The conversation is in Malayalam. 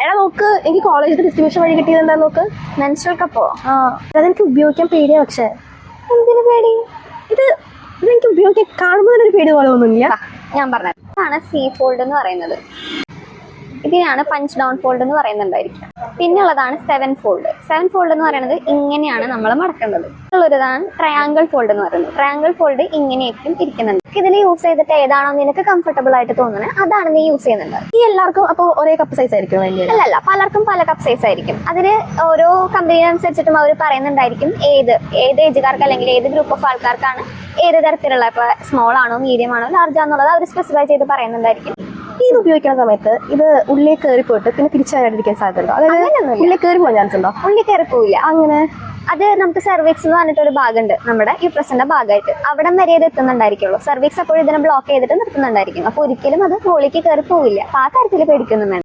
എടാ നോക്ക്, എനിക്ക് കോളേജിൽ ഡിസ്ട്രിബ്യൂഷൻ വഴി കിട്ടിയത് എന്താ നോക്ക്, മെൻസ്ട്രൽ കപ്പോ? അതെനിക്ക് ഉപയോഗിക്കാൻ പേടിയാ. പക്ഷെ എന്തിനു പേടി? ഇതെനിക്ക് ഉപയോഗിക്കാൻ കാണുമ്പോൾ തന്നെ ഒരു പേടി പോലെ തോന്നുന്നില്ല. ഞാൻ പറഞ്ഞത് ഇതാണ് സി ഫോൾഡ് എന്ന് പറയുന്നത്. ഇതിനാണ് പഞ്ച് ഡൗൺ ഫോൾഡ് എന്ന് പറയുന്നുണ്ടായിരിക്കും. പിന്നുള്ളതാണ് സെവൻ ഫോൾഡ്. സെവൻ ഫോൾഡ് എന്ന് പറയുന്നത് ഇങ്ങനെയാണ് നമ്മൾ മടക്കേണ്ടത്. ഉള്ളതാണ് ട്രയാങ്കിൾ ഫോൾഡ് എന്ന് പറയുന്നത്. ട്രയാങ്കിൾ ഫോൾഡ് ഇങ്ങനെയായിരിക്കും ഇരിക്കുന്നുണ്ട്. ഇതിൽ യൂസ് ചെയ്തിട്ട് ഏതാണോ നിനക്ക് കംഫർട്ടബിൾ ആയിട്ട് തോന്നുന്നത് അതാണ് നീ യൂസ് ചെയ്യുന്നുണ്ട്. ഈ എല്ലാവർക്കും അപ്പോൾ ഒരേ കപ്പ് സൈസ് ആയിരിക്കും വേണ്ടി? അല്ലല്ല, പലർക്കും പല കപ്പ് സൈസ് ആയിരിക്കും. അതിന് ഓരോ കമ്പനി അനുസരിച്ചിട്ടും അവർ പറയുന്നുണ്ടായിരിക്കും ഏത് ഏജുകാർക്ക് അല്ലെങ്കിൽ ഏത് ഗ്രൂപ്പ് ഓഫ് ആൾക്കാർക്കാണ് ഏത് തരത്തിലുള്ള, ഇപ്പൊ സ്മോൾ ആണോ മീഡിയം ആണോ ലാർജ് ആണെന്നുള്ളത് അവർ സ്പെസിഫൈ ചെയ്ത് പറയുന്നുണ്ടായിരിക്കും. ഇത് ഉപയോഗിക്കുന്ന സമയത്ത് ഇത് ഉള്ളിൽ കയറി പോയിട്ട് പിന്നെ തിരിച്ചായിരിക്കാൻ സാധ്യതയുണ്ടോ? അതായത് ഉള്ളിൽ കയറി പോകാൻ ചാൻസ് ഉണ്ടോ? ഉള്ളിൽ കയറി പോവില്ല. അങ്ങനെ അത് നമുക്ക് സർവീക്സ് എന്ന് പറഞ്ഞിട്ടൊരു ഭാഗമുണ്ട് നമ്മുടെ യൂട്രസിന്റെ ഭാഗമായിട്ട്. അവിടം വരെ ഇത് എത്തുന്നുണ്ടായിരിക്കുള്ളൂ. സർവീക്സ് അപ്പോൾ ഇതിനെ ബ്ലോക്ക് ചെയ്തിട്ട് നിർത്തുന്നുണ്ടായിരിക്കും. അപ്പൊ ഒരിക്കലും അത് മുകളിലേക്ക് കയറി പോവില്ല. അപ്പൊ ആ കാര്യത്തിൽ പേടിക്കൊന്നും വേണം.